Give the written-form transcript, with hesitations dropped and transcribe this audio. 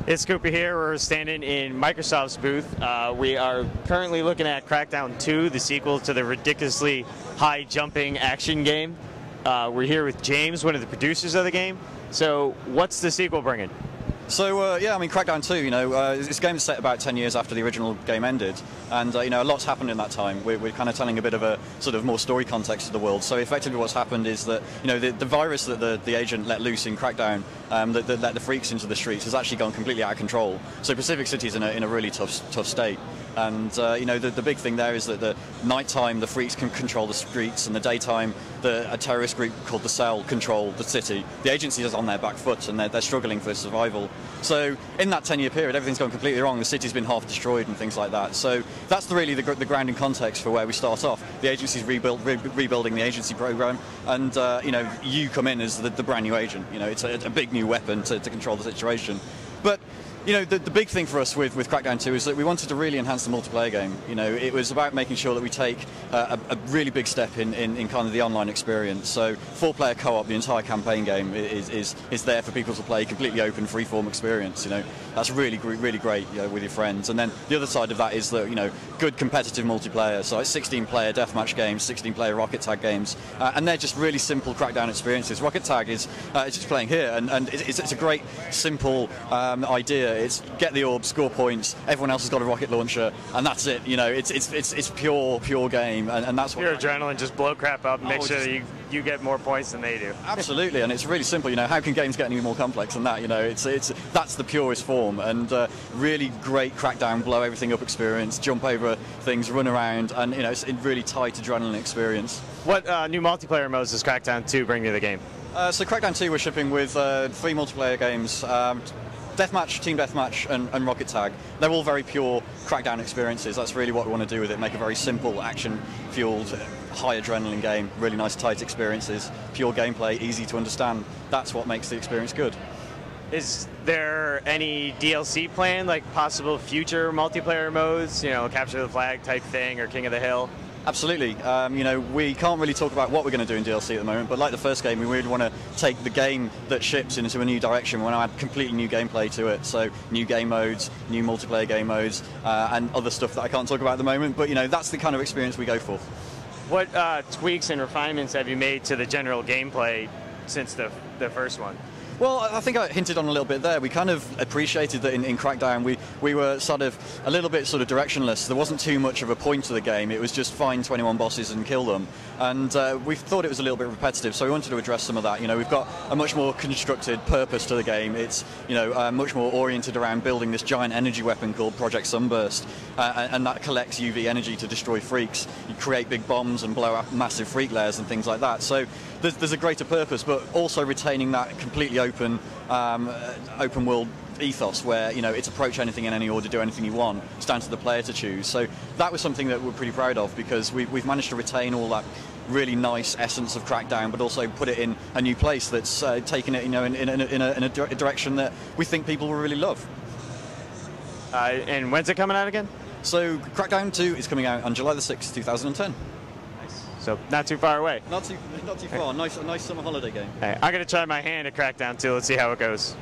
Itzkoopa here. We're standing in Microsoft's booth. We are currently looking at Crackdown 2, the sequel to the ridiculously high jumping action game. We're here with James, one of the producers of the game. So what's the sequel bringing? So yeah, I mean, Crackdown 2, this game is set about 10 years after the original game ended, and a lot's happened in that time. We're kind of telling a bit of a sort of more story context of the world. So effectively what's happened is that, the virus that the agent let loose in Crackdown, that let the freaks into the streets, has actually gone completely out of control. So Pacific City's in a really tough state. And the big thing there is that the nighttime the freaks can control the streets, and the daytime a terrorist group called the Cell control the city. The agency is on their back foot, and they're struggling for survival. So in that 10-year period, everything's gone completely wrong. The city's been half destroyed and things like that. So that's really the grounding context for where we start off. The agency's rebuilding the agency program, and you come in as the brand new agent. It's a big new weapon to control the situation. But the big thing for us with Crackdown 2 is that we wanted to really enhance the multiplayer game. It was about making sure that we take a really big step in kind of the online experience. So 4-player co-op, the entire campaign game is there for people to play, completely open, free-form experience. That's really great with your friends. And then the other side of that is that good competitive multiplayer. So it's 16-player deathmatch games, 16-player rocket tag games, and they're just really simple Crackdown experiences. Rocket tag is just playing here, and it's a great simple idea. It's get the orb, score points. Everyone else has got a rocket launcher, and that's it. It's pure game, and that's what pure adrenaline. Just blow crap up, and make sure that you get more points than they do. Absolutely, and it's really simple. How can games get any more complex than that? That's the purest form, and really great Crackdown, blow everything up experience, jump over things, run around, and it's a really tight adrenaline experience. What new multiplayer modes does Crackdown 2 bring to the game? So Crackdown 2 we're shipping with 3 multiplayer games. Deathmatch, Team Deathmatch, and Rocket Tag. They're all very pure Crackdown experiences. That's really what we want to do with it, make a very simple, action-fueled, high adrenaline game, really nice, tight experiences, pure gameplay, easy to understand. That's what makes the experience good. Is there any DLC planned, like possible future multiplayer modes, Capture the Flag type thing, or King of the Hill? Absolutely. We can't really talk about what we're going to do in DLC at the moment, but like the first game, we really want to take the game that ships into a new direction. We want to add completely new gameplay to it, so new game modes, new multiplayer game modes, and other stuff that I can't talk about at the moment, but that's the kind of experience we go for. What tweaks and refinements have you made to the general gameplay since the first one? Well, I think I hinted on a little bit there. We kind of appreciated that in Crackdown we were sort of a little bit sort of directionless. There wasn't too much of a point to the game. It was just find 21 bosses and kill them. And we thought it was a little bit repetitive, so we wanted to address some of that. We've got a much more constructed purpose to the game. It's much more oriented around building this giant energy weapon called Project Sunburst, and that collects UV energy to destroy freaks. You create big bombs and blow up massive freak layers and things like that. So there's a greater purpose, but also retaining that completely open world ethos where it's approach anything in any order, do anything you want. It's down to the player to choose. So that was something that we're pretty proud of, because we've managed to retain all that really nice essence of Crackdown, but also put it in a new place that's taken it in a direction that we think people will really love. And when's it coming out again? So Crackdown 2 is coming out on July the 6th, 2010. So not too far away. Not too far. A nice summer holiday game. Hey, I'm going to try my hand at Crackdown 2. Let's see how it goes.